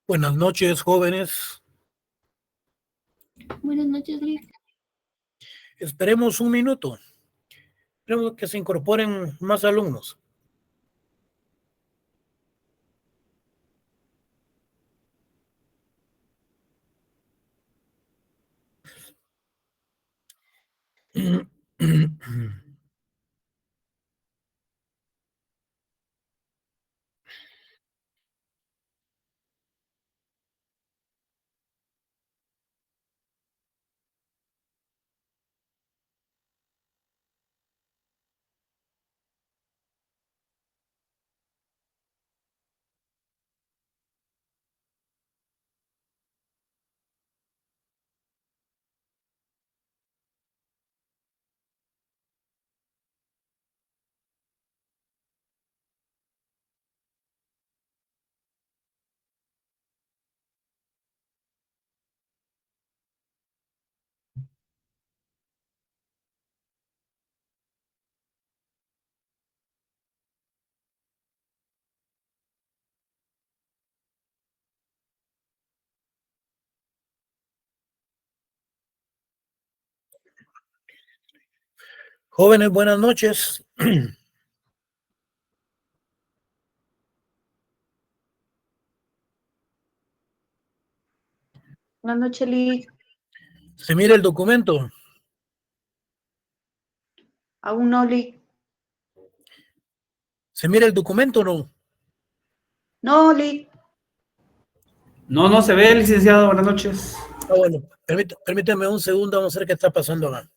Buenas noches, jóvenes. Buenas noches, Lick. Esperemos un minuto. Esperemos que se incorporen más alumnos. Jóvenes, buenas noches. Buenas noches, Lick. ¿Se mira el documento? Aún no, Lick. ¿Se mira el documento o no? No, Lick. No se ve, licenciado. Buenas noches. Bueno, permítame un segundo, vamos a ver qué está pasando acá.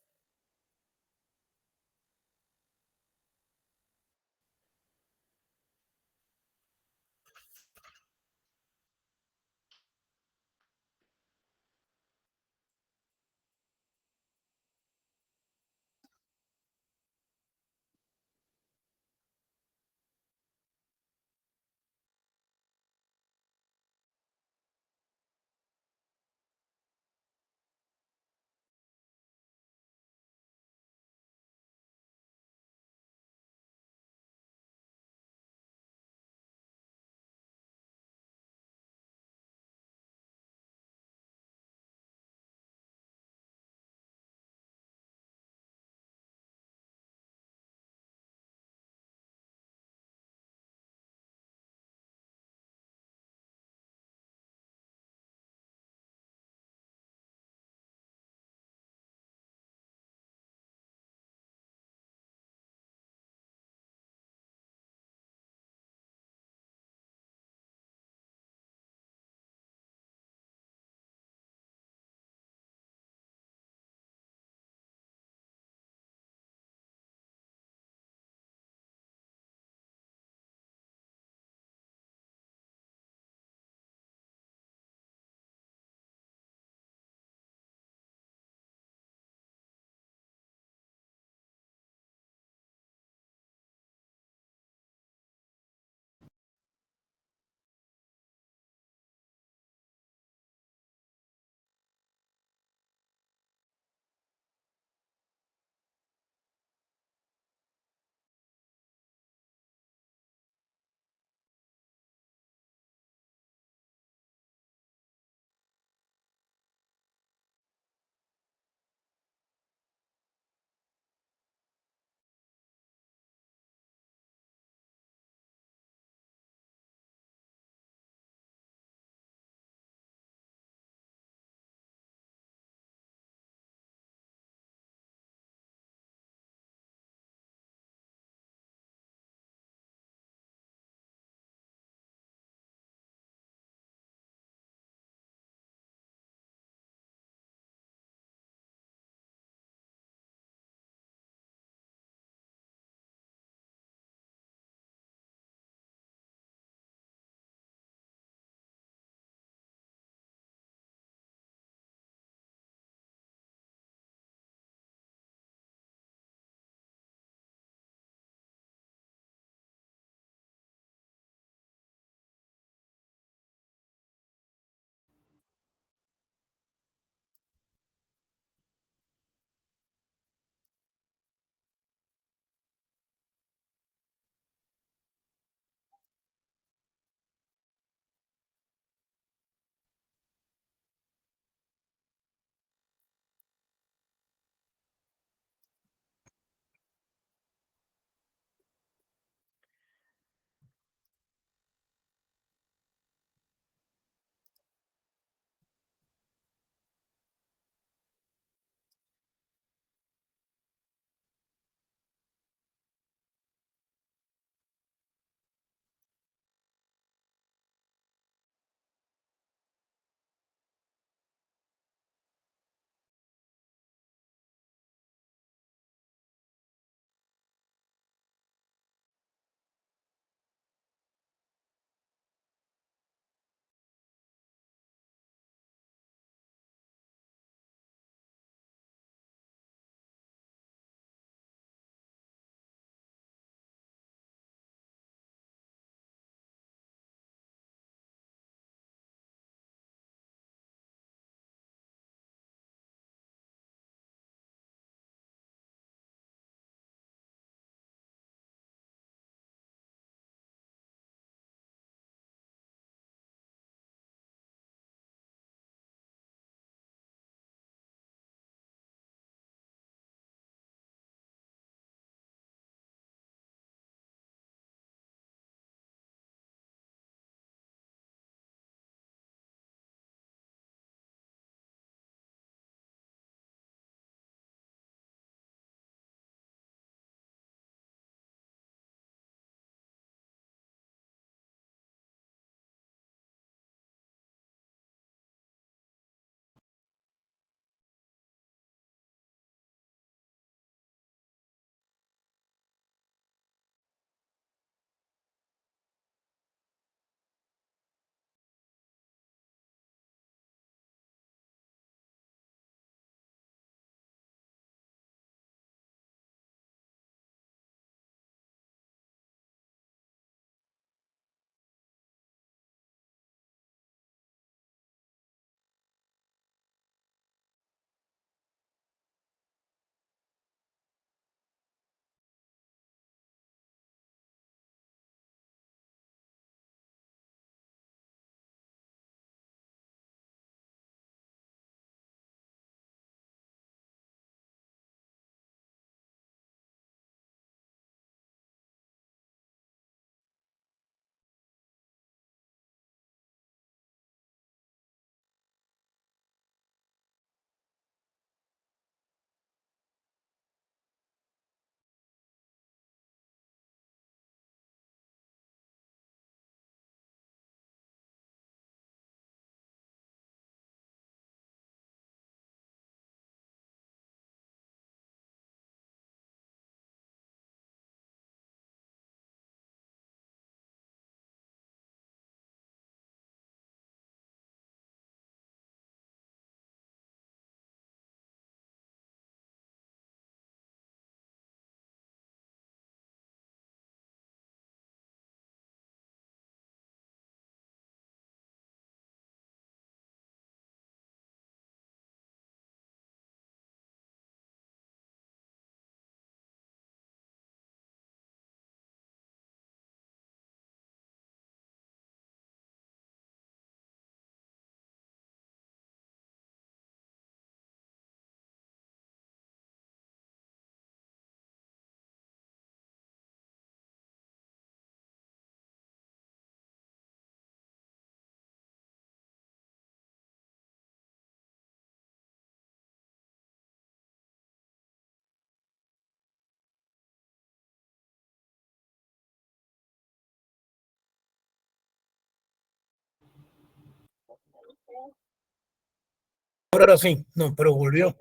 Ahora sí, no, pero volvió.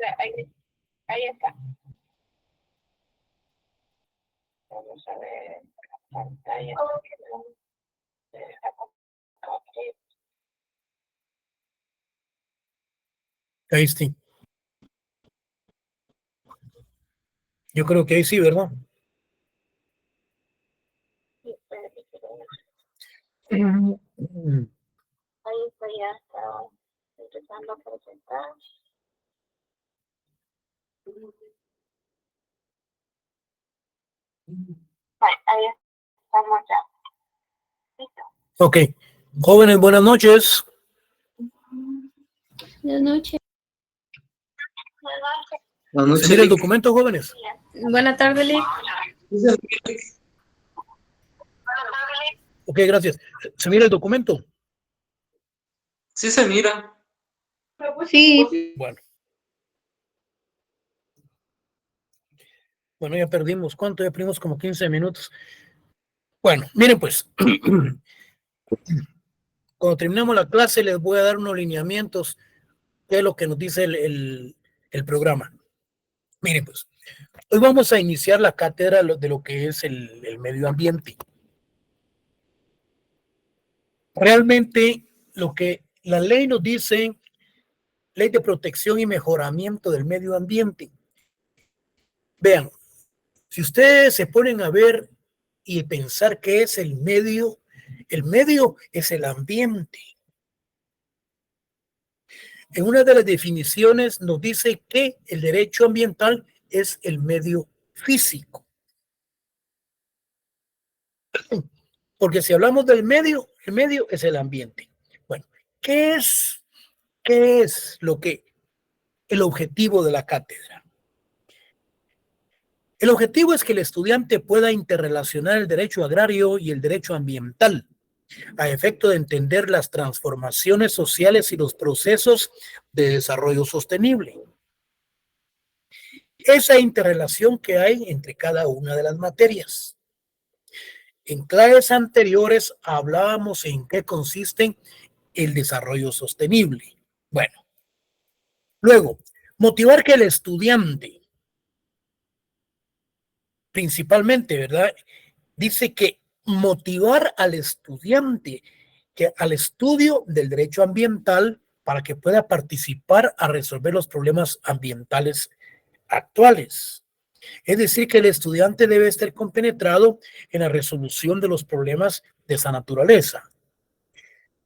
Ahí está. Vamos a ver la pantalla. Ahí sí. Yo creo que ahí sí, ¿verdad? Ahí está, ya está empezando a presentar. Ahí estamos ya. Listo. Ok. Jóvenes, buenas noches. Buenas noches. ¿Se mira el documento, jóvenes? Buenas tardes, Lick. Ok, gracias. ¿Se mira el documento? Sí se mira. Sí. Bueno. Bueno, ya perdimos. ¿Cuánto? Ya perdimos como 15 minutos. Bueno, miren pues. Cuando terminemos la clase les voy a dar unos lineamientos, que es lo que nos dice el programa. Miren pues. Hoy vamos a iniciar la cátedra de lo que es el medio ambiente. Realmente lo que la ley nos dice, ley de protección y mejoramiento del medio ambiente. Vean, si ustedes se ponen a ver y pensar qué es el medio es el ambiente. En una de las definiciones nos dice que el derecho ambiental es el medio físico. Porque si hablamos del medio, el medio es el ambiente. Bueno, ¿qué es el objetivo de la cátedra? El objetivo es que el estudiante pueda interrelacionar el derecho agrario y el derecho ambiental a efecto de entender las transformaciones sociales y los procesos de desarrollo sostenible. Esa interrelación que hay entre cada una de las materias. En clases anteriores hablábamos en qué consiste el desarrollo sostenible. Bueno, luego, motivar que el estudiante, principalmente, ¿verdad? Dice que motivar al estudiante al estudio del derecho ambiental para que pueda participar a resolver los problemas ambientales actuales. Es decir, que el estudiante debe estar compenetrado en la resolución de los problemas de esa naturaleza.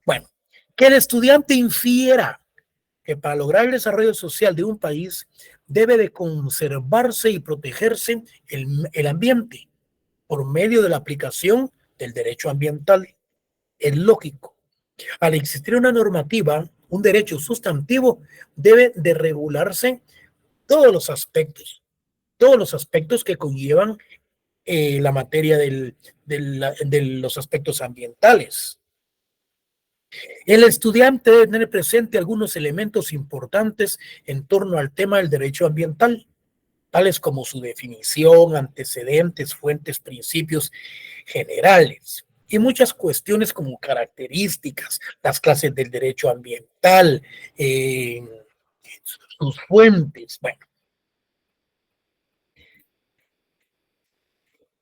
Bueno, que el estudiante infiera que para lograr el desarrollo social de un país debe de conservarse y protegerse el ambiente por medio de la aplicación del derecho ambiental. Es lógico. Al existir una normativa, un derecho sustantivo, debe de regularse todos los aspectos que conllevan la materia de los aspectos ambientales. El estudiante debe tener presente algunos elementos importantes en torno al tema del derecho ambiental, tales como su definición, antecedentes, fuentes, principios generales y muchas cuestiones como características, las clases del derecho ambiental, sus fuentes. Bueno,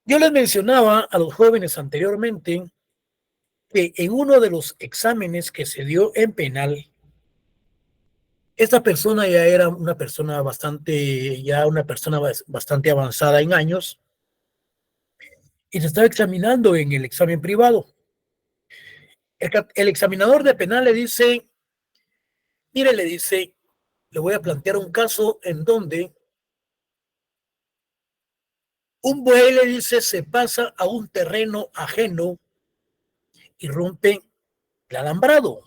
yo les mencionaba a los jóvenes anteriormente que en uno de los exámenes que se dio en penal, esta persona ya era una persona bastante avanzada en años y se estaba examinando en el examen privado. El examinador de penal le dice, mire, le voy a plantear un caso en donde un buey, le dice, se pasa a un terreno ajeno y rompe el alambrado,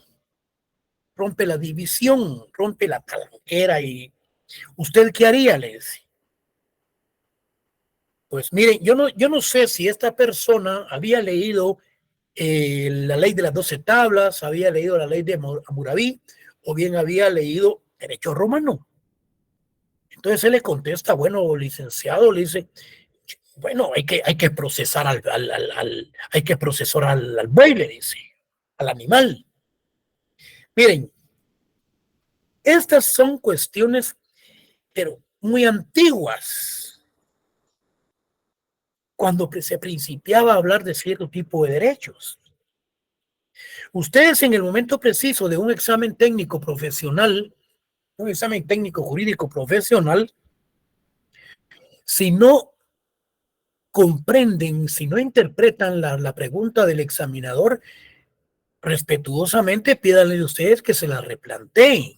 rompe la división, rompe la talanquera y ¿usted qué haría? Le dice. Pues miren, yo no sé si esta persona había leído la ley de las 12 tablas, había leído la ley de Hammurabi o bien había leído derecho romano. Entonces él le contesta, bueno, licenciado, le dice, bueno, hay que procesar hay que procesar al buey, le dice, al animal. Miren, Estas son cuestiones, pero muy antiguas, cuando se principiaba a hablar de cierto tipo de derechos. Ustedes en el momento preciso de un examen técnico profesional, un examen técnico jurídico profesional, si no comprenden, si no interpretan la pregunta del examinador, respetuosamente pídanle a ustedes que se la replanteen.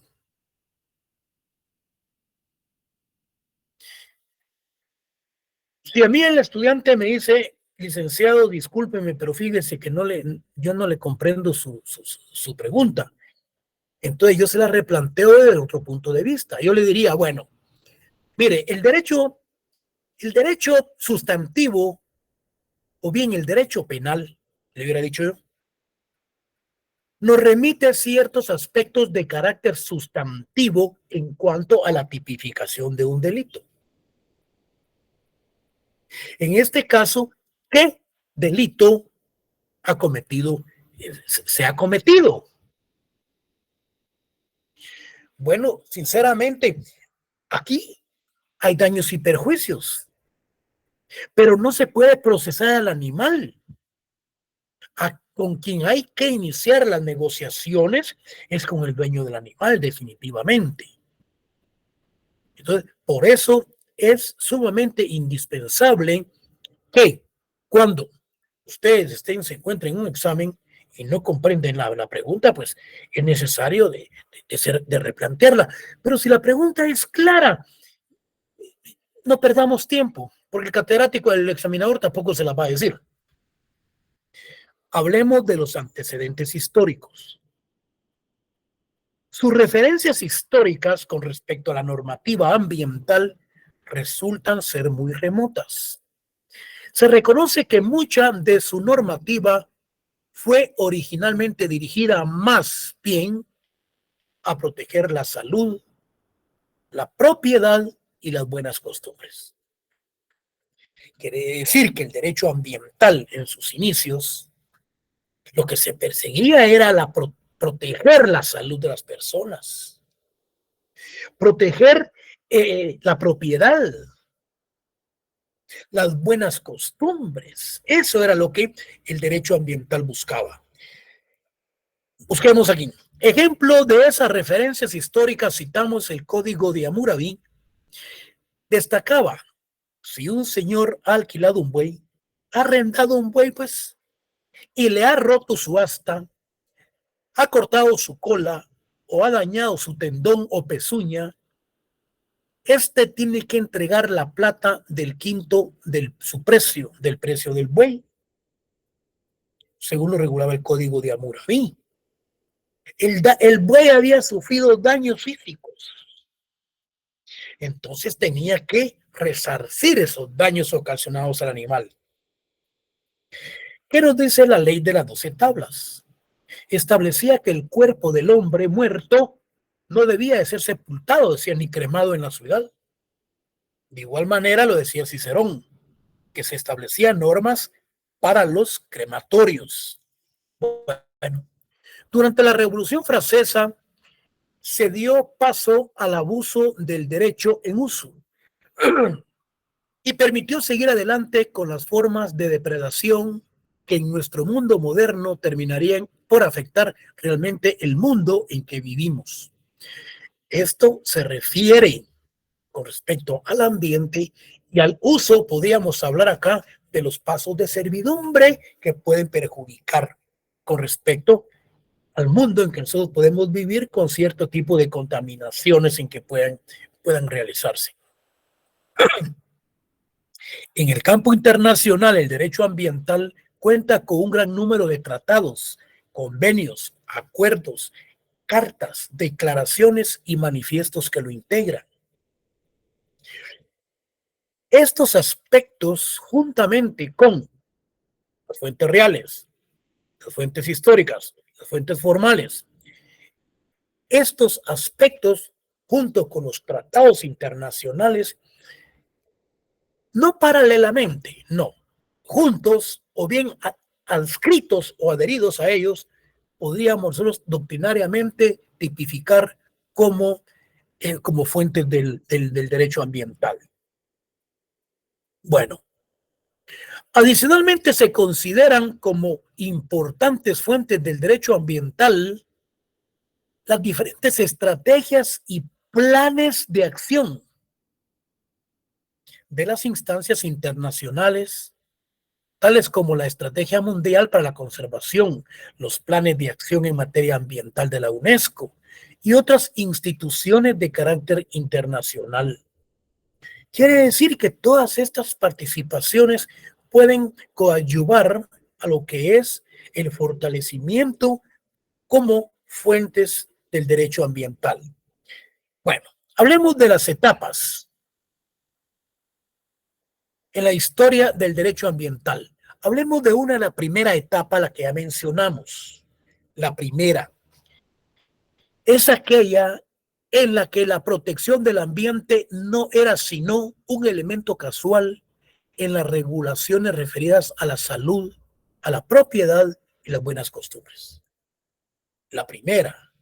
Si a mí el estudiante me dice, licenciado, discúlpeme, pero fíjese que yo no le comprendo su pregunta, entonces yo se la replanteo desde otro punto de vista. Yo le diría, bueno, mire, el derecho sustantivo o bien el derecho penal, le hubiera dicho yo, nos remite a ciertos aspectos de carácter sustantivo en cuanto a la tipificación de un delito. En este caso, ¿qué delito se ha cometido? Bueno, sinceramente, aquí hay daños y perjuicios, pero no se puede procesar al animal. Con quien hay que iniciar las negociaciones es con el dueño del animal, definitivamente. Entonces, por eso es sumamente indispensable que cuando ustedes se encuentren en un examen y no comprenden la pregunta, pues es necesario de replantearla. Pero si la pregunta es clara, no perdamos tiempo, porque el catedrático, el examinador tampoco se la va a decir. Hablemos de los antecedentes históricos. Sus referencias históricas con respecto a la normativa ambiental resultan ser muy remotas. Se reconoce que mucha de su normativa fue originalmente dirigida más bien a proteger la salud, la propiedad y las buenas costumbres. Quiere decir que el derecho ambiental en sus inicios, lo que se perseguía era proteger la salud de las personas, proteger la propiedad, las buenas costumbres. Eso era lo que el derecho ambiental buscaba. Busquemos aquí. Ejemplo de esas referencias históricas, citamos el Código de Hammurabi. Destacaba, si un señor ha alquilado un buey, ha arrendado un buey, pues, y le ha roto su asta, ha cortado su cola o ha dañado su tendón o pezuña, este tiene que entregar la plata del quinto del precio del buey, según lo regulaba el Código de Hammurabi. El buey había sufrido daños físicos, entonces tenía que resarcir esos daños ocasionados al animal. ¿Qué nos dice la ley de las 12 tablas? Establecía que el cuerpo del hombre muerto no debía de ser sepultado, decía, ni cremado en la ciudad. De igual manera lo decía Cicerón, que se establecían normas para los crematorios. Bueno, durante la Revolución Francesa se dio paso al abuso del derecho en uso y permitió seguir adelante con las formas de depredación que en nuestro mundo moderno terminarían por afectar realmente el mundo en que vivimos. Esto se refiere con respecto al ambiente y al uso. Podríamos hablar acá de los pasos de servidumbre que pueden perjudicar con respecto al mundo en que nosotros podemos vivir con cierto tipo de contaminaciones en que puedan realizarse. En el campo internacional, el derecho ambiental cuenta con un gran número de tratados, convenios, acuerdos, cartas, declaraciones y manifiestos que lo integran. Estos aspectos, juntamente con las fuentes reales, las fuentes históricas, las fuentes formales, estos aspectos, junto con los tratados internacionales, no paralelamente, no, juntos o bien adscritos o adheridos a ellos, podríamos nosotros doctrinariamente tipificar como fuentes del derecho ambiental. Bueno, adicionalmente se consideran como importantes fuentes del derecho ambiental las diferentes estrategias y planes de acción de las instancias internacionales, tales como la Estrategia Mundial para la Conservación, los planes de acción en materia ambiental de la UNESCO y otras instituciones de carácter internacional. Quiere decir que todas estas participaciones pueden coadyuvar a lo que es el fortalecimiento como fuentes del derecho ambiental. Bueno, hablemos de las etapas en la historia del derecho ambiental. Hablemos de la primera etapa, la que ya mencionamos. La primera es aquella en la que la protección del ambiente no era sino un elemento casual en las regulaciones referidas a la salud, a la propiedad y las buenas costumbres. La primera.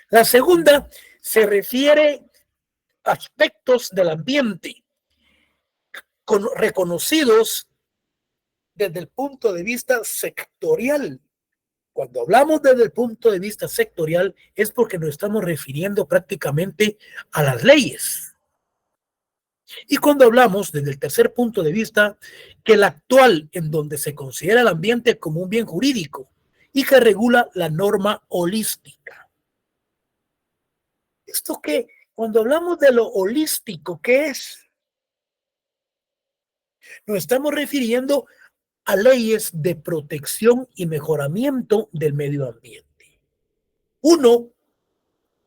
La segunda se refiere a aspectos del ambiente reconocidos desde el punto de vista sectorial. Cuando hablamos desde el punto de vista sectorial es porque nos estamos refiriendo prácticamente a las leyes. Y cuando hablamos desde el tercer punto de vista, que el actual, en donde se considera el ambiente como un bien jurídico y que regula la norma holística. Esto que, cuando hablamos de lo holístico, ¿qué es? Nos estamos refiriendo a leyes de protección y mejoramiento del medio ambiente. Uno,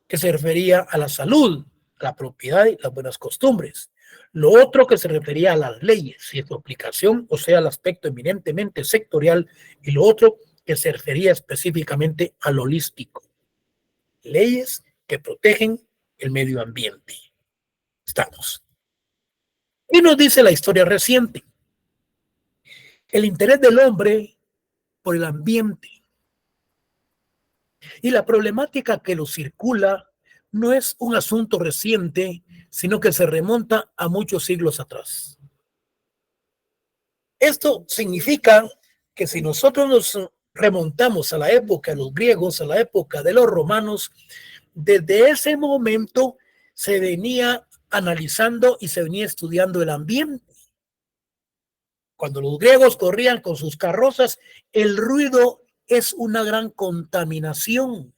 que se refería a la salud, a la propiedad y las buenas costumbres. Lo otro que se refería a las leyes y su aplicación, o sea, el aspecto eminentemente sectorial, y lo otro que se refería específicamente al holístico. Leyes que protegen el medio ambiente. Estamos. Y nos dice la historia reciente. El interés del hombre por el ambiente y la problemática que lo circula no es un asunto reciente, sino que se remonta a muchos siglos atrás. Esto significa que si nosotros nos remontamos a la época de los griegos, a la época de los romanos, desde ese momento se venía analizando y se venía estudiando el ambiente. Cuando los griegos corrían con sus carrozas, el ruido es una gran contaminación.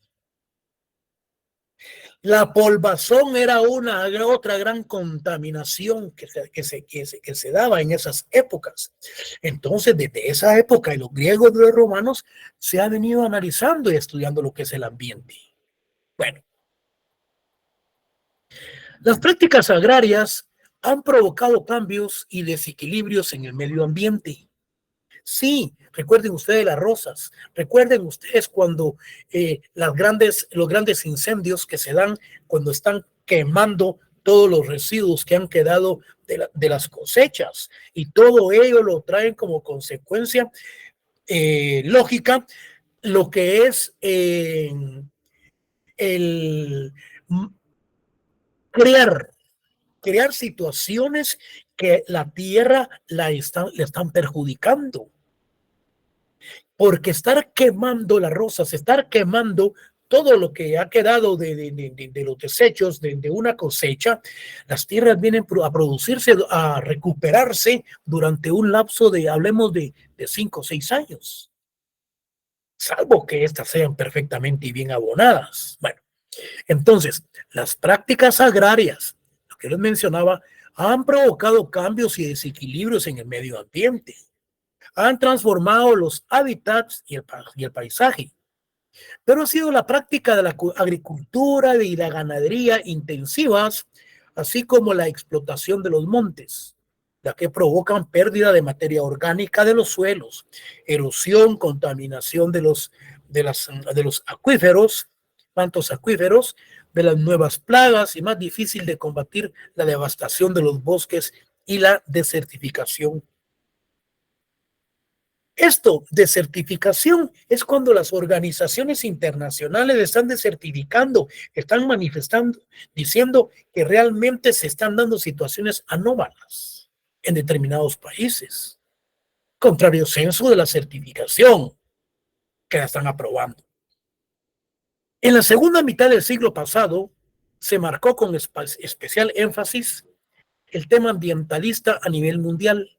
La polvazón era otra gran contaminación que se daba en esas épocas. Entonces, desde esa época de los griegos y los romanos, se ha venido analizando y estudiando lo que es el ambiente. Bueno, las prácticas agrarias han provocado cambios y desequilibrios en el medio ambiente. Sí, recuerden ustedes las rosas, recuerden ustedes cuando los grandes incendios que se dan cuando están quemando todos los residuos que han quedado de las cosechas, y todo ello lo traen como consecuencia lógica lo que es el crear situaciones que la tierra le están perjudicando. Porque estar quemando las rosas, estar quemando todo lo que ha quedado de los desechos de una cosecha, las tierras vienen a producirse, a recuperarse durante un lapso hablemos de 5 o 6 años. Salvo que estas sean perfectamente y bien abonadas. Bueno, entonces, las prácticas agrarias, lo que les mencionaba, han provocado cambios y desequilibrios en el medio ambiente. Han transformado los hábitats y el paisaje. Pero ha sido la práctica de la agricultura y la ganadería intensivas, así como la explotación de los montes, la que provocan pérdida de materia orgánica de los suelos, erosión, contaminación de los acuíferos, mantos acuíferos, de las nuevas plagas y más difícil de combatir la devastación de los bosques y la desertificación. Esto de certificación es cuando las organizaciones internacionales están desertificando, están manifestando, diciendo que realmente se están dando situaciones anómalas en determinados países, contrario censo de la certificación que la están aprobando. En la segunda mitad del siglo pasado se marcó con especial énfasis el tema ambientalista a nivel mundial.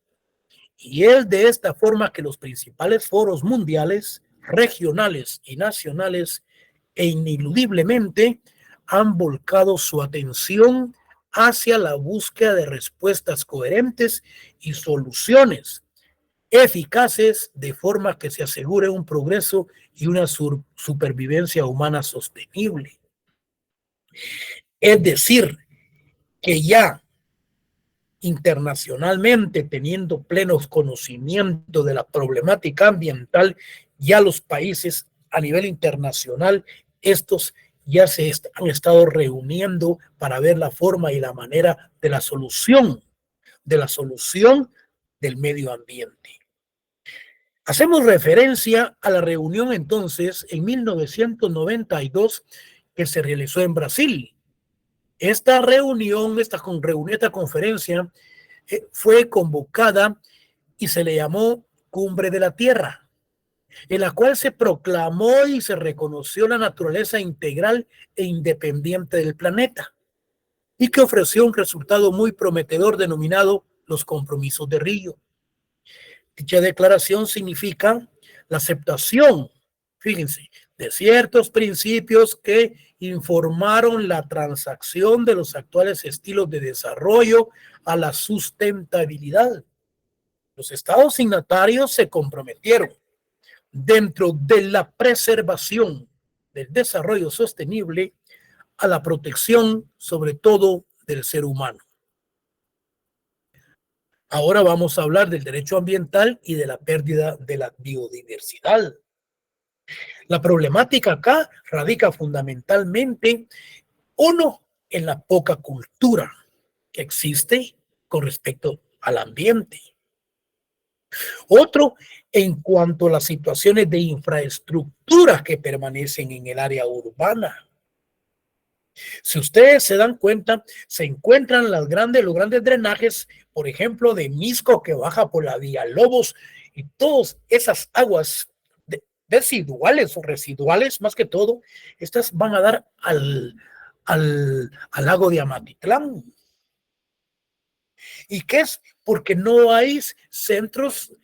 Y es de esta forma que los principales foros mundiales, regionales y nacionales, e ineludiblemente han volcado su atención hacia la búsqueda de respuestas coherentes y soluciones eficaces de forma que se asegure un progreso y una supervivencia humana sostenible. Es decir, que ya internacionalmente, teniendo plenos conocimientos de la problemática ambiental, ya los países a nivel internacional, estos ya han estado reuniendo para ver la forma y la manera de la solución del medio ambiente. Hacemos referencia a la reunión entonces en 1992 que se realizó en Brasil. Esta reunión, esta conferencia fue convocada y se le llamó Cumbre de la Tierra, en la cual se proclamó y se reconoció la naturaleza integral e independiente del planeta y que ofreció un resultado muy prometedor denominado los compromisos de Río. Dicha declaración significa la aceptación, fíjense, de ciertos principios que informaron la transacción de los actuales estilos de desarrollo a la sustentabilidad. Los estados signatarios se comprometieron dentro de la preservación del desarrollo sostenible a la protección, sobre todo, del ser humano. Ahora vamos a hablar del derecho ambiental y de la pérdida de la biodiversidad. La problemática acá radica fundamentalmente, uno, en la poca cultura que existe con respecto al ambiente. Otro, en cuanto a las situaciones de infraestructura que permanecen en el área urbana. Si ustedes se dan cuenta, se encuentran los grandes drenajes, por ejemplo, de Misco que baja por la vía Lobos y todas esas aguas residuales o residuales, más que todo, estas van a dar al lago de Amatitlán. ¿Y qué es? Porque no hay centros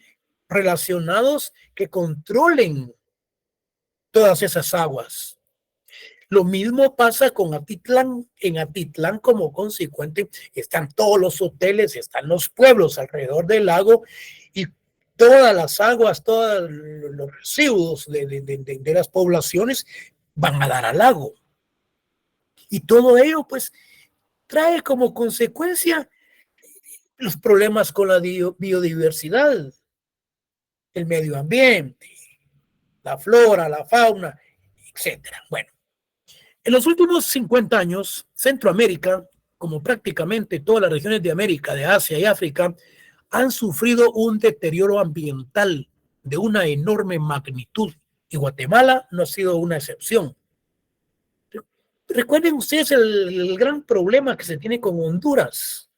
relacionados que controlen todas esas aguas. Lo mismo pasa con Atitlán. En Atitlán, como consecuente, están todos los hoteles, están los pueblos alrededor del lago y todas las aguas, todos los residuos de las poblaciones van a dar al lago. Y todo ello, pues, trae como consecuencia los problemas con la biodiversidad, el medio ambiente, la flora, la fauna, etcétera. Bueno. En los últimos 50 años, Centroamérica, como prácticamente todas las regiones de América, de Asia y África, han sufrido un deterioro ambiental de una enorme magnitud y Guatemala no ha sido una excepción. Recuerden ustedes el gran problema que se tiene con Honduras.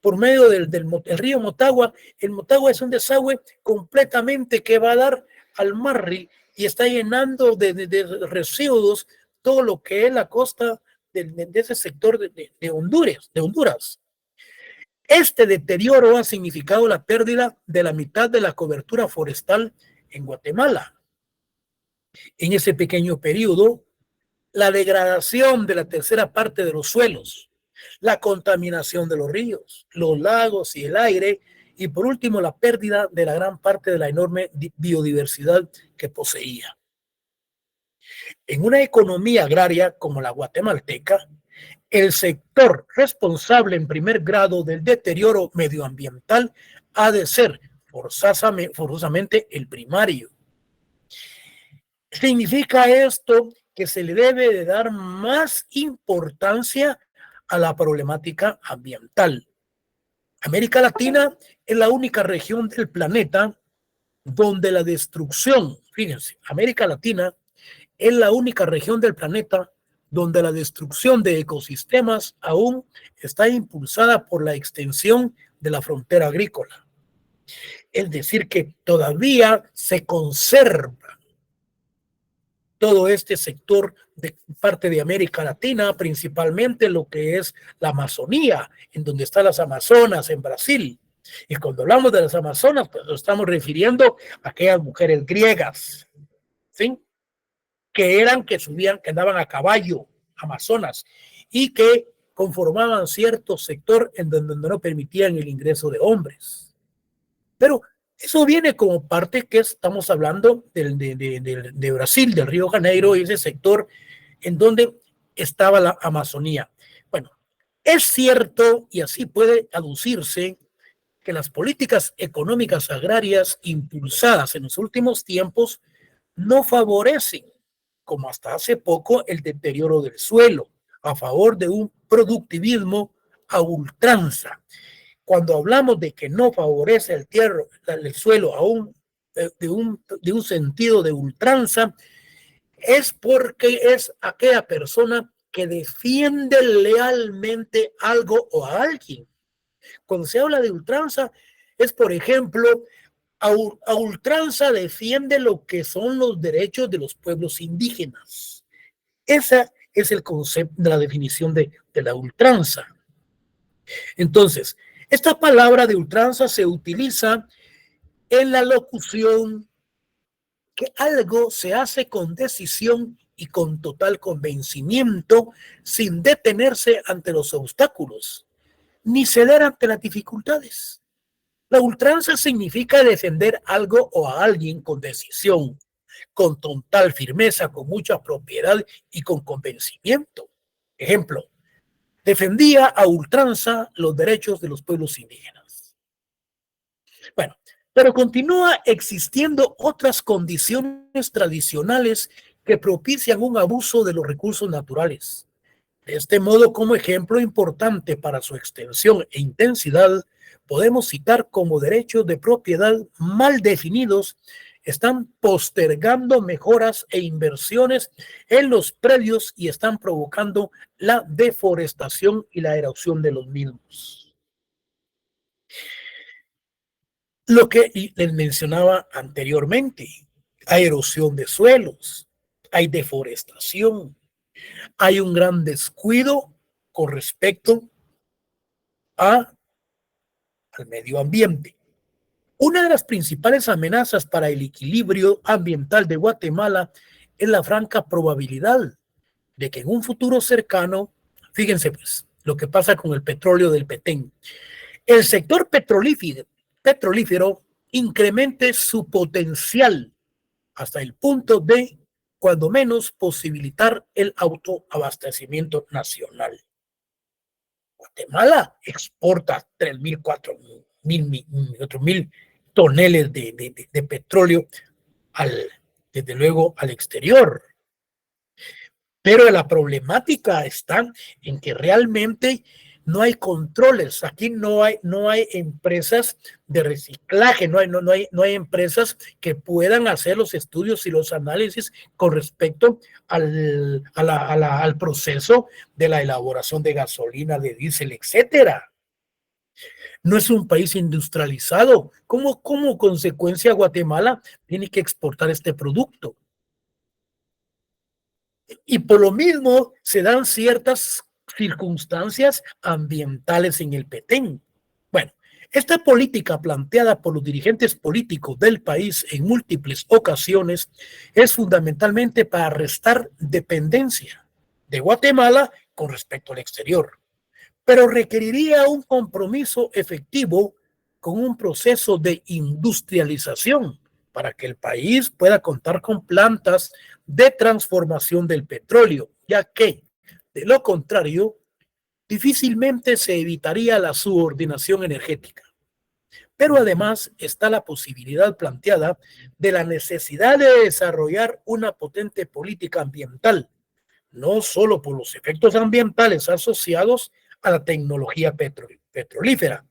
Por medio del río Motagua, el Motagua es un desagüe completamente que va a dar al mar y está llenando de residuos todo lo que es la costa de ese sector de Honduras. Este deterioro ha significado la pérdida de la mitad de la cobertura forestal en Guatemala. En ese pequeño periodo, la degradación de la tercera parte de los suelos, la contaminación de los ríos, los lagos y el aire, y por último la pérdida de la gran parte de la enorme biodiversidad que poseía. En una economía agraria como la guatemalteca, el sector responsable en primer grado del deterioro medioambiental ha de ser forzosamente el primario. Significa esto que se le debe de dar más importancia a la problemática ambiental. América Latina es la única región del planeta donde la destrucción, fíjense, América Latina es la única región del planeta donde la destrucción de ecosistemas aún está impulsada por la extensión de la frontera agrícola. Es decir, que todavía se conserva todo este sector de parte de América Latina, principalmente lo que es la Amazonía, en donde están las Amazonas en Brasil. Y cuando hablamos de las Amazonas, pues nos estamos refiriendo a aquellas mujeres griegas, ¿sí? Que subían, que andaban a caballo, Amazonas, y que conformaban cierto sector en donde no permitían el ingreso de hombres. Pero eso viene como parte que estamos hablando de Brasil, del Río Janeiro, y ese sector en donde estaba la Amazonía. Bueno, es cierto, y así puede aducirse, que las políticas económicas agrarias impulsadas en los últimos tiempos no favorecen, como hasta hace poco, el deterioro del suelo a favor de un productivismo a ultranza. Cuando hablamos de que no favorece el suelo de un sentido de ultranza, es porque es aquella persona que defiende lealmente algo o a alguien. Cuando se habla de ultranza, es, por ejemplo, a ultranza defiende lo que son los derechos de los pueblos indígenas. Ese es el concepto de la definición de la ultranza. Entonces, esta palabra de ultranza se utiliza en la locución que algo se hace con decisión y con total convencimiento, sin detenerse ante los obstáculos, ni ceder ante las dificultades. La ultranza significa defender algo o a alguien con decisión, con total firmeza, con mucha propiedad y con convencimiento. Ejemplo, defendía a ultranza los derechos de los pueblos indígenas. Bueno, pero continúa existiendo otras condiciones tradicionales que propician un abuso de los recursos naturales. De este modo, como ejemplo importante para su extensión e intensidad, podemos citar como derechos de propiedad mal definidos están postergando mejoras e inversiones en los predios y están provocando la deforestación y la erosión de los mismos. Lo que les mencionaba anteriormente, hay erosión de suelos, hay deforestación, hay un gran descuido con respecto al medio ambiente. Una de las principales amenazas para el equilibrio ambiental de Guatemala es la franca probabilidad de que en un futuro cercano, fíjense pues, lo que pasa con el petróleo del Petén, el sector petrolífero incremente su potencial hasta el punto de, cuando menos, posibilitar el autoabastecimiento nacional. Guatemala exporta 3.000, 4.000 toneladas de petróleo, desde luego, al exterior. Pero la problemática está en que realmente no hay controles. Aquí no hay empresas de reciclaje, no hay empresas que puedan hacer los estudios y los análisis con respecto al proceso de la elaboración de gasolina, de diésel, etcétera. No es un país industrializado. Como consecuencia, Guatemala tiene que exportar este producto. Y por lo mismo se dan ciertas circunstancias ambientales en el Petén. Bueno, esta política planteada por los dirigentes políticos del país en múltiples ocasiones es fundamentalmente para restar dependencia de Guatemala con respecto al exterior, pero requeriría un compromiso efectivo con un proceso de industrialización para que el país pueda contar con plantas de transformación del petróleo, ya que, de lo contrario, difícilmente se evitaría la subordinación energética. Pero además está la posibilidad planteada de la necesidad de desarrollar una potente política ambiental, no solo por los efectos ambientales asociados a la tecnología petrolífera,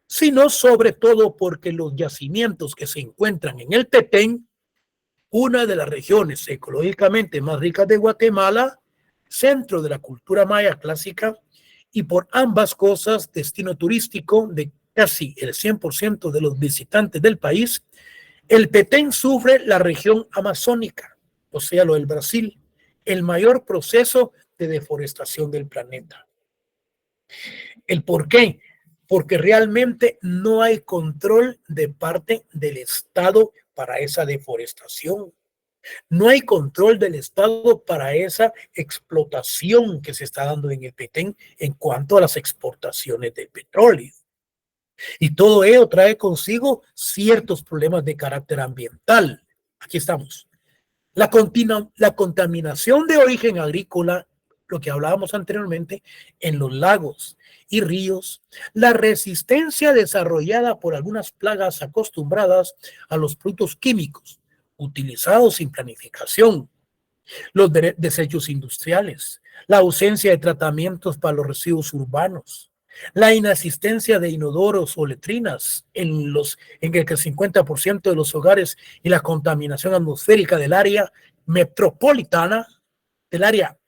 sino sobre todo porque los yacimientos que se encuentran en el Petén, una de las regiones ecológicamente más ricas de Guatemala, centro de la cultura maya clásica, y por ambas cosas destino turístico de casi el 100% de los visitantes del país, el Petén sufre la región amazónica, o sea, lo del Brasil, el mayor proceso de deforestación del planeta. ¿El por qué? Porque realmente no hay control de parte del Estado para esa deforestación. No hay control del Estado para esa explotación que se está dando en el Petén en cuanto a las exportaciones de petróleo. Y todo ello trae consigo ciertos problemas de carácter ambiental. Aquí estamos. La contaminación de origen agrícola, lo que hablábamos anteriormente, en los lagos y ríos, la resistencia desarrollada por algunas plagas acostumbradas a los productos químicos utilizados sin planificación, los desechos industriales, la ausencia de tratamientos para los residuos urbanos, la inasistencia de inodoros o letrinas en el que el 50% de los hogares y la contaminación atmosférica del área metropolitana, del área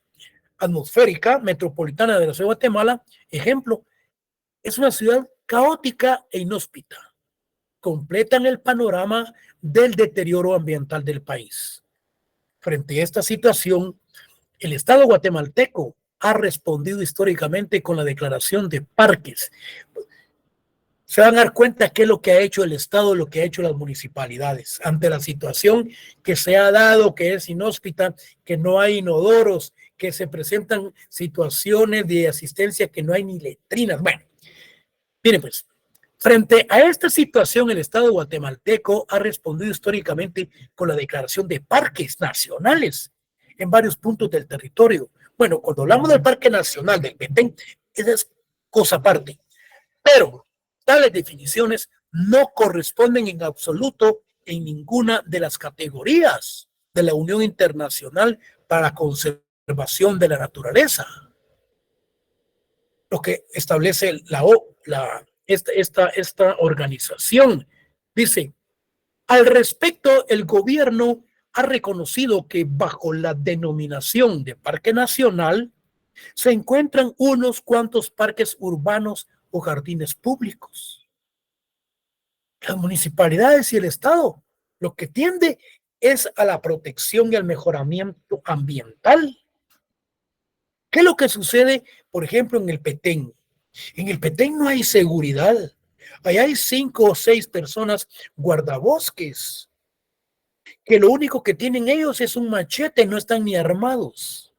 atmosférica metropolitana de la ciudad de Guatemala, ejemplo, es una ciudad caótica e inhóspita. Completan el panorama del deterioro ambiental del país. Frente a esta situación, el Estado guatemalteco ha respondido históricamente con la declaración de parques. Se van a dar cuenta qué es lo que ha hecho el Estado, lo que ha hecho las municipalidades ante la situación que se ha dado, que es inhóspita, que no hay inodoros, que se presentan situaciones de asistencia que no hay ni letrinas. Bueno, miren pues, frente a esta situación, el Estado guatemalteco ha respondido históricamente con la declaración de parques nacionales en varios puntos del territorio. Bueno, cuando hablamos del Parque Nacional del Petén, esa es cosa aparte. Pero tales definiciones no corresponden en absoluto en ninguna de las categorías de la Unión Internacional para la Conservación de la Naturaleza. Lo que establece esta organización. Dice, al respecto, el gobierno ha reconocido que bajo la denominación de Parque Nacional se encuentran unos cuantos parques urbanos o jardines públicos. Las municipalidades y el Estado lo que tiende es a la protección y al mejoramiento ambiental. ¿Qué es lo que sucede, por ejemplo, en el Petén? En el Petén no hay seguridad. Allá hay 5 o 6 personas guardabosques que lo único que tienen ellos es un machete, no están ni armados.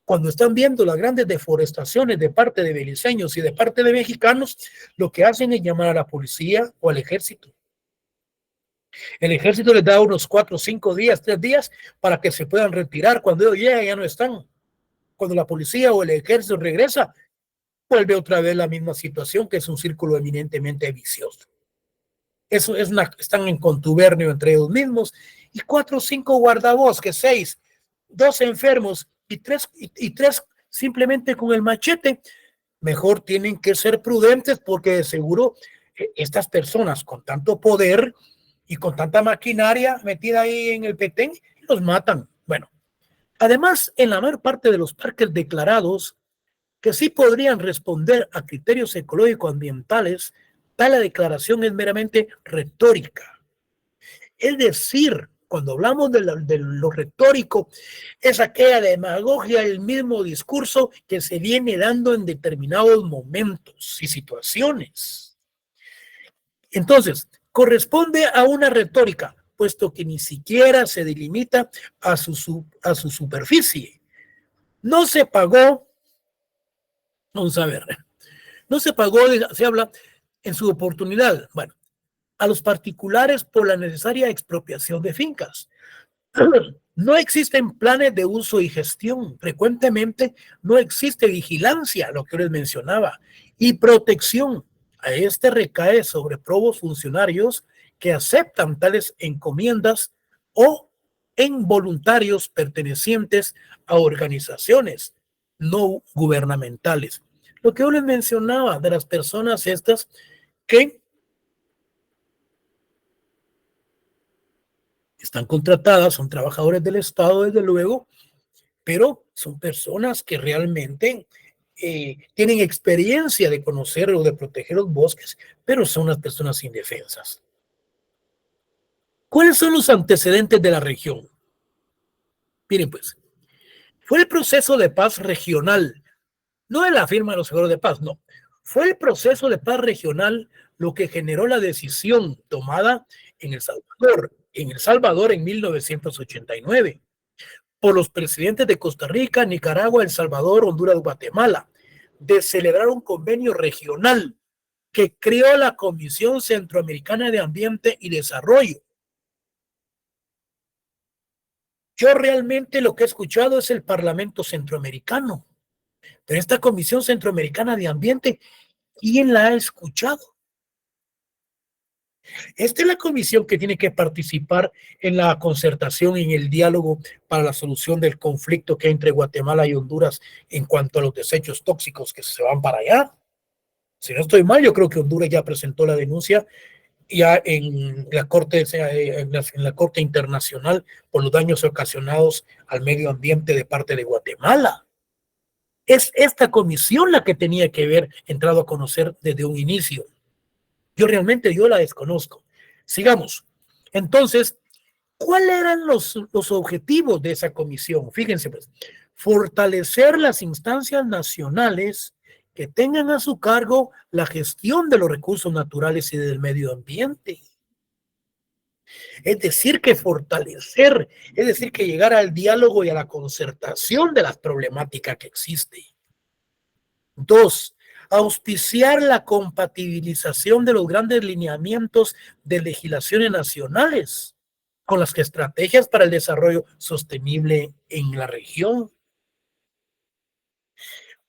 Cuando están viendo las grandes deforestaciones de parte de beliceños y de parte de mexicanos, lo que hacen es llamar a la policía o al ejército. El ejército les da unos 4, 5 días, 3 días para que se puedan retirar. Cuando ellos llegan ya no están. Cuando la policía o el ejército regresa, vuelve otra vez la misma situación, que es un círculo eminentemente vicioso. Eso es están en contubernio entre ellos mismos. Y 4 o 5 guardabosques, 6, 2 enfermos y tres simplemente con el machete. Mejor tienen que ser prudentes, porque de seguro estas personas con tanto poder y con tanta maquinaria metida ahí en el Petén los matan. Bueno, además, en la mayor parte de los parques declarados que sí podrían responder a criterios ecológico-ambientales, tal declaración es meramente retórica. Es decir, cuando hablamos de lo retórico, es aquella demagogia, el mismo discurso que se viene dando en determinados momentos y situaciones. Entonces, corresponde a una retórica, puesto que ni siquiera se delimita a su superficie. No se pagó, vamos a ver, no se pagó, se habla en su oportunidad, bueno, a los particulares por la necesaria expropiación de fincas. No existen planes de uso y gestión. Frecuentemente no existe vigilancia, lo que les mencionaba, y protección. A este recae sobre probos funcionarios que aceptan tales encomiendas o en voluntarios pertenecientes a organizaciones no gubernamentales. Lo que yo les mencionaba de las personas estas que están contratadas, son trabajadores del Estado, desde luego, pero son personas que realmente tienen experiencia de conocer o de proteger los bosques, pero son las personas indefensas. ¿Cuáles son los antecedentes de la región? Miren, pues, fue el proceso de paz regional, no de la firma de los acuerdos de paz, no. Fue el proceso de paz regional lo que generó la decisión tomada en El Salvador en 1989, por los presidentes de Costa Rica, Nicaragua, El Salvador, Honduras, Guatemala, de celebrar un convenio regional que creó la Comisión Centroamericana de Ambiente y Desarrollo. Yo realmente lo que he escuchado es el Parlamento Centroamericano, pero esta Comisión Centroamericana de Ambiente, ¿quién la ha escuchado? Esta es la comisión que tiene que participar en la concertación y en el diálogo para la solución del conflicto que hay entre Guatemala y Honduras en cuanto a los desechos tóxicos que se van para allá. Si no estoy mal, yo creo que Honduras ya presentó la denuncia ya en la Corte Internacional por los daños ocasionados al medio ambiente de parte de Guatemala. Es esta comisión la que tenía que haber entrado a conocer desde un inicio. Yo la desconozco. Sigamos. Entonces, ¿cuáles eran los objetivos de esa comisión? Fíjense, pues, fortalecer las instancias nacionales que tengan a su cargo la gestión de los recursos naturales y del medio ambiente. Es decir, que fortalecer, es decir, que llegar al diálogo y a la concertación de las problemáticas que existen. 2, auspiciar la compatibilización de los grandes lineamientos de legislaciones nacionales con las estrategias para el desarrollo sostenible en la región.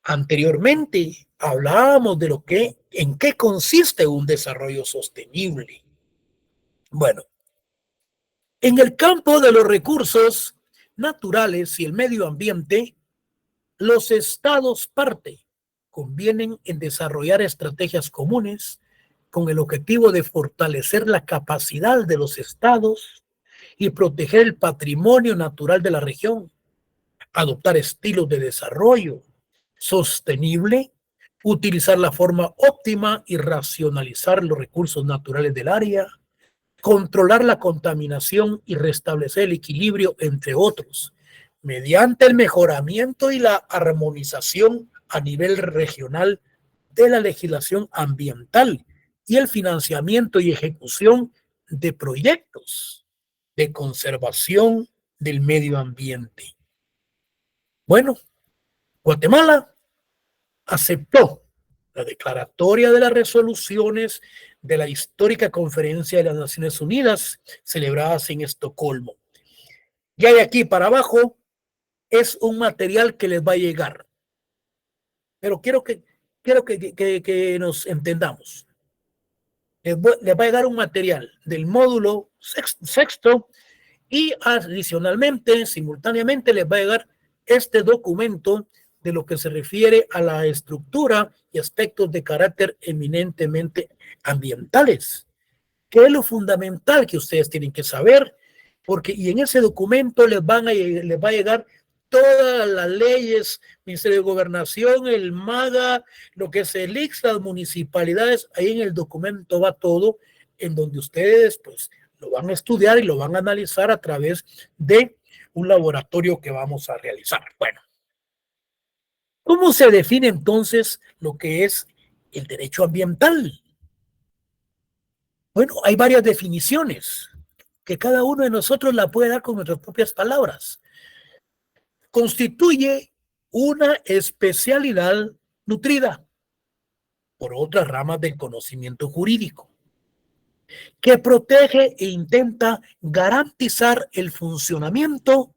Anteriormente hablábamos de en qué consiste un desarrollo sostenible. Bueno, en el campo de los recursos naturales y el medio ambiente, los estados parte convienen en desarrollar estrategias comunes con el objetivo de fortalecer la capacidad de los estados y proteger el patrimonio natural de la región, adoptar estilos de desarrollo sostenible, utilizar la forma óptima y racionalizar los recursos naturales del área, controlar la contaminación y restablecer el equilibrio, entre otros, mediante el mejoramiento y la armonización a nivel regional de la legislación ambiental y el financiamiento y ejecución de proyectos de conservación del medio ambiente. Bueno, Guatemala aceptó la declaratoria de las resoluciones de la histórica Conferencia de las Naciones Unidas celebradas en Estocolmo. Ya de aquí para abajo es un material que les va a llegar. Pero quiero que nos entendamos. Les va a llegar un material del módulo sexto y adicionalmente, simultáneamente, les va a llegar este documento de lo que se refiere a la estructura y aspectos de carácter eminentemente ambientales, que es lo fundamental que ustedes tienen que saber, y en ese documento les va a llegar todas las leyes, Ministerio de Gobernación, el MAGA, lo que es el IX, las municipalidades, ahí en el documento va todo, en donde ustedes pues lo van a estudiar y lo van a analizar a través de un laboratorio que vamos a realizar. Bueno, ¿cómo se define entonces lo que es el derecho ambiental? Bueno, hay varias definiciones que cada uno de nosotros la puede dar con nuestras propias palabras. Constituye una especialidad nutrida por otras ramas del conocimiento jurídico, que protege e intenta garantizar el funcionamiento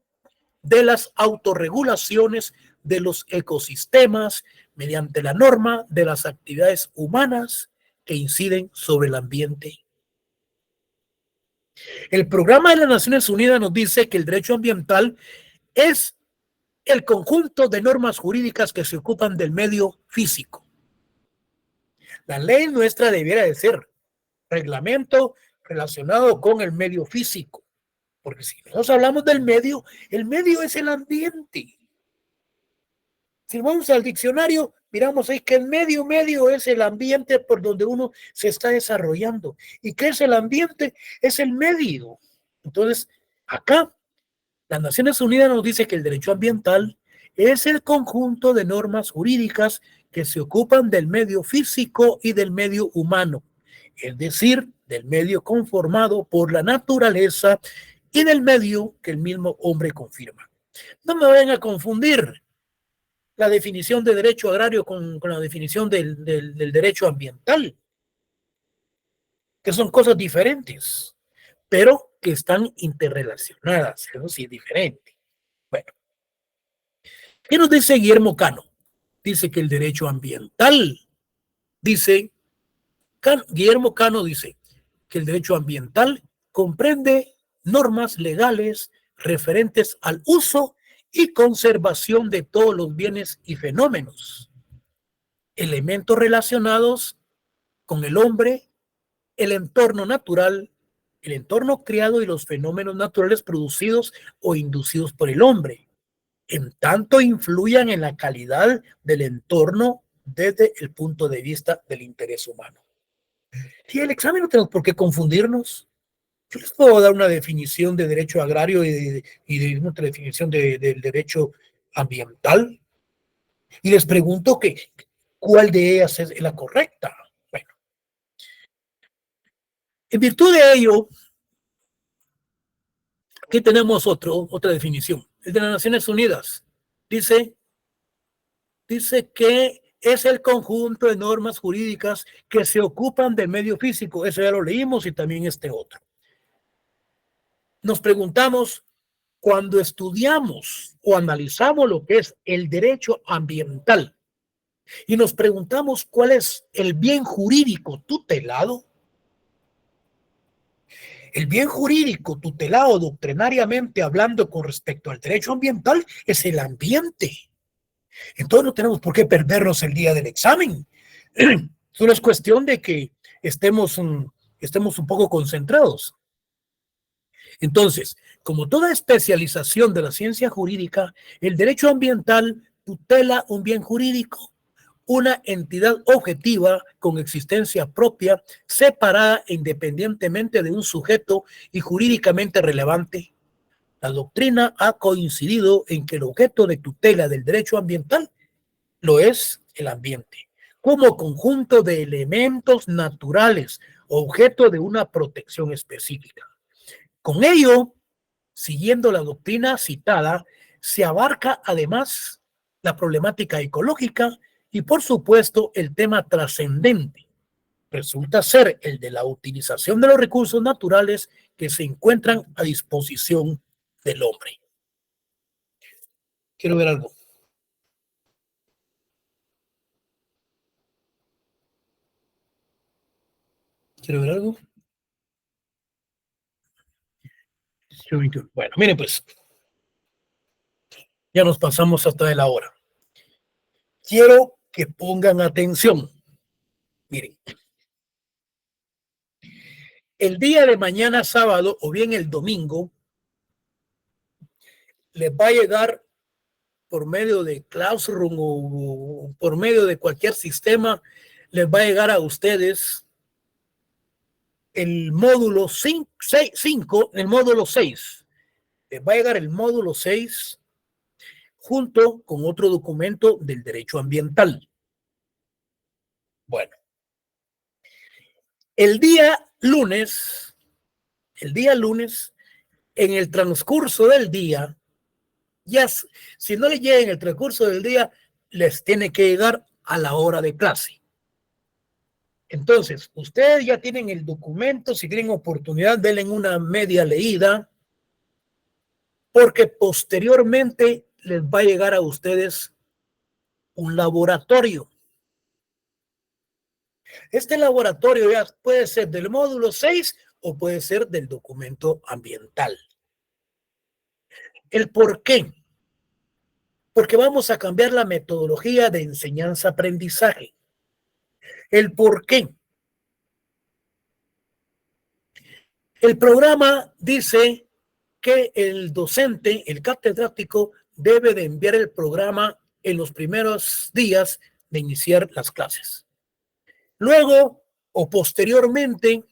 de las autorregulaciones de los ecosistemas mediante la norma de las actividades humanas que inciden sobre el ambiente. El programa de las Naciones Unidas nos dice que el derecho ambiental es el conjunto de normas jurídicas que se ocupan del medio físico, La ley nuestra debiera de ser reglamento relacionado con el medio físico, porque si nosotros hablamos del medio, el medio es el ambiente. Si vamos al diccionario, miramos ahí que el medio es el ambiente por donde uno se está desarrollando. ¿Y qué es el ambiente? Es el medio. Entonces, acá, las Naciones Unidas nos dice que el derecho ambiental es el conjunto de normas jurídicas que se ocupan del medio físico y del medio humano, es decir, del medio conformado por la naturaleza y del medio que el mismo hombre confirma. No me vayan a confundir la definición de derecho agrario con la definición del derecho ambiental, que son cosas diferentes, pero que están interrelacionadas. Eso sí es diferente. Bueno, ¿qué nos dice Guillermo Cano? Dice que el derecho ambiental, Guillermo Cano dice que el derecho ambiental comprende normas legales referentes al uso y conservación de todos los bienes y fenómenos, elementos relacionados con el hombre, el entorno natural, el entorno creado y los fenómenos naturales producidos o inducidos por el hombre, en tanto influyan en la calidad del entorno desde el punto de vista del interés humano. Y el examen no tenemos por qué confundirnos. Yo les puedo dar una definición de derecho agrario y de otra definición del derecho ambiental. Y les pregunto que, ¿cuál de ellas es la correcta? Bueno, en virtud de ello, aquí tenemos otra definición. El de las Naciones Unidas. Dice que es el conjunto de normas jurídicas que se ocupan del medio físico. Eso ya lo leímos y también este otro. Nos preguntamos, cuando estudiamos o analizamos lo que es el derecho ambiental y nos preguntamos cuál es el bien jurídico tutelado, el bien jurídico tutelado doctrinariamente hablando con respecto al derecho ambiental es el ambiente. Entonces no tenemos por qué perdernos el día del examen. Solo es cuestión de que estemos un poco concentrados. Entonces, como toda especialización de la ciencia jurídica, el derecho ambiental tutela un bien jurídico, una entidad objetiva con existencia propia, separada e independientemente de un sujeto y jurídicamente relevante. La doctrina ha coincidido en que el objeto de tutela del derecho ambiental lo es el ambiente, como conjunto de elementos naturales, objeto de una protección específica. Con ello, siguiendo la doctrina citada, se abarca además la problemática ecológica y, por supuesto, el tema trascendente. Resulta ser el de la utilización de los recursos naturales que se encuentran a disposición del hombre. Quiero ver algo. Bueno, miren pues, ya nos pasamos hasta de la hora. Quiero que pongan atención. Miren, el día de mañana sábado o bien el domingo les va a llegar por medio de Classroom o por medio de cualquier sistema, les va a llegar a ustedes el módulo 5, el módulo 6. Les va a llegar el módulo 6 junto con otro documento del derecho ambiental. Bueno, el día lunes, en el transcurso del día, ya si no les llega en el transcurso del día, les tiene que llegar a la hora de clase. Entonces, ustedes ya tienen el documento, si tienen oportunidad, denle una media leída, porque posteriormente les va a llegar a ustedes un laboratorio. Este laboratorio ya puede ser del módulo 6 o puede ser del documento ambiental. ¿El por qué? Porque vamos a cambiar la metodología de enseñanza-aprendizaje. ¿El por qué? El programa dice que el docente, el catedrático, debe de enviar el programa en los primeros días de iniciar las clases. Luego o posteriormente,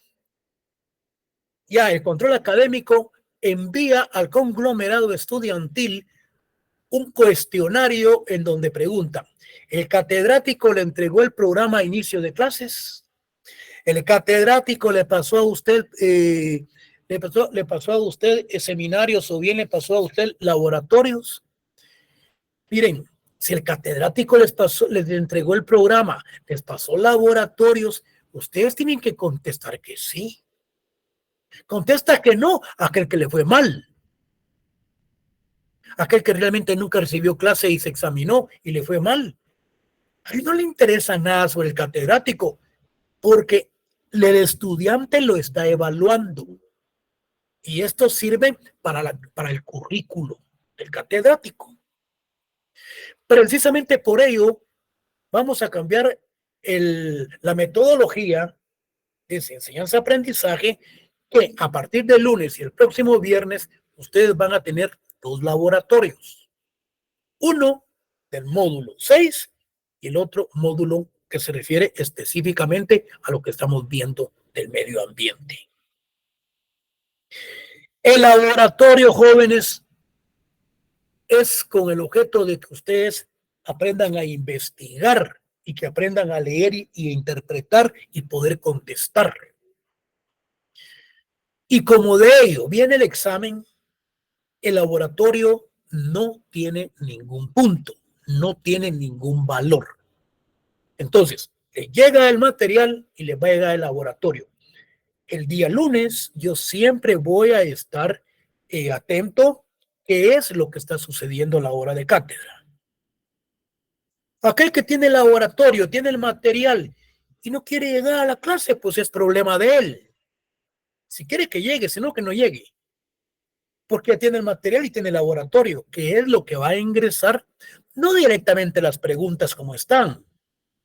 ya el control académico envía al conglomerado estudiantil un cuestionario en donde pregunta: ¿el catedrático le entregó el programa a inicio de clases? ¿El catedrático le pasó a usted le pasó a usted seminarios o bien le pasó a usted laboratorios? Miren, si el catedrático les entregó el programa, les pasó laboratorios, ustedes tienen que contestar que sí. Contesta que no, aquel que le fue mal. Aquel que realmente nunca recibió clase y se examinó y le fue mal. A él no le interesa nada sobre el catedrático, porque el estudiante lo está evaluando. Y esto sirve para el currículo del catedrático. Precisamente por ello, vamos a cambiar la metodología de enseñanza-aprendizaje, que a partir del lunes y el próximo viernes, ustedes van a tener 2 laboratorios. Uno del módulo 6 y el otro módulo que se refiere específicamente a lo que estamos viendo del medio ambiente. El laboratorio, jóvenes, es con el objeto de que ustedes aprendan a investigar y que aprendan a leer y interpretar y poder contestar. Y como de ello viene el examen, el laboratorio no tiene ningún punto, no tiene ningún valor. Entonces, le llega el material y le va a llegar el laboratorio. El día lunes yo siempre voy a estar atento qué es lo que está sucediendo a la hora de cátedra. Aquel que tiene el laboratorio, tiene el material y no quiere llegar a la clase, pues es problema de él. Si quiere que llegue, si no, que no llegue. Porque ya tiene el material y tiene el laboratorio, que es lo que va a ingresar, no directamente las preguntas como están,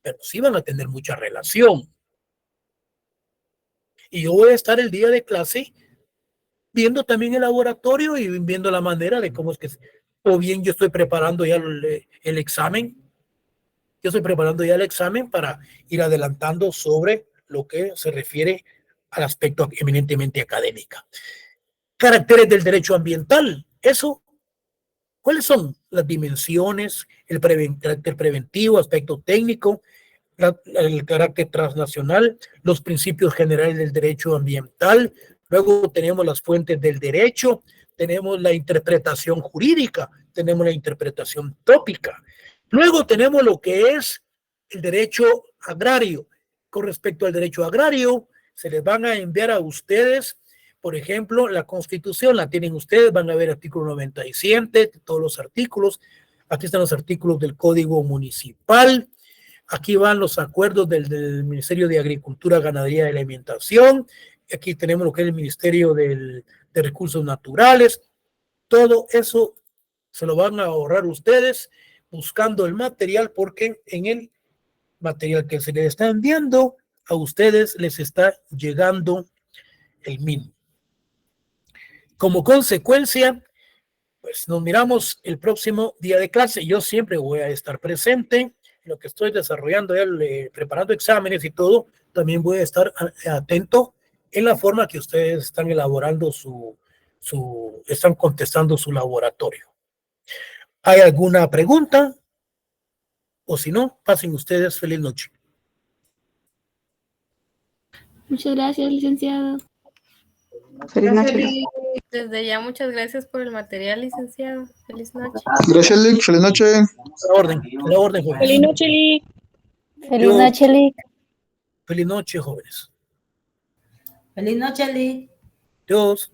pero sí van a tener mucha relación. Y yo voy a estar el día de clase viendo también el laboratorio y viendo la manera de cómo es que, o bien yo estoy preparando ya el examen. Yo estoy preparando ya el examen para ir adelantando sobre lo que se refiere al aspecto eminentemente académico. Caracteres del derecho ambiental. Eso, ¿cuáles son las dimensiones? El carácter preventivo, aspecto técnico, el carácter transnacional, los principios generales del derecho ambiental. Luego tenemos las fuentes del derecho, tenemos la interpretación jurídica, tenemos la interpretación tópica. Luego tenemos lo que es el derecho agrario. Con respecto al derecho agrario, se les van a enviar a ustedes, por ejemplo, la Constitución, la tienen ustedes, van a ver artículo 97, todos los artículos. Aquí están los artículos del Código Municipal. Aquí van los acuerdos del Ministerio de Agricultura, Ganadería y Alimentación. Aquí tenemos lo que es el Ministerio de Recursos Naturales. Todo eso se lo van a ahorrar ustedes buscando el material, porque en el material que se les está enviando a ustedes les está llegando el mismo. Como consecuencia, pues nos miramos el próximo día de clase. Yo siempre voy a estar presente en lo que estoy desarrollando, preparando exámenes y todo. También voy a estar atento en la forma que ustedes están elaborando están contestando su laboratorio. ¿Hay alguna pregunta? O si no, pasen ustedes feliz noche. Muchas gracias, licenciado. Feliz noche. Lic. Desde ya, muchas gracias por el material, licenciado. Feliz noche. Gracias, Lic. Feliz noche. La orden, jóvenes. Feliz noche, Lic. Feliz noche, Lic. Feliz noche, jóvenes. Feliz noche, Lic. Dios.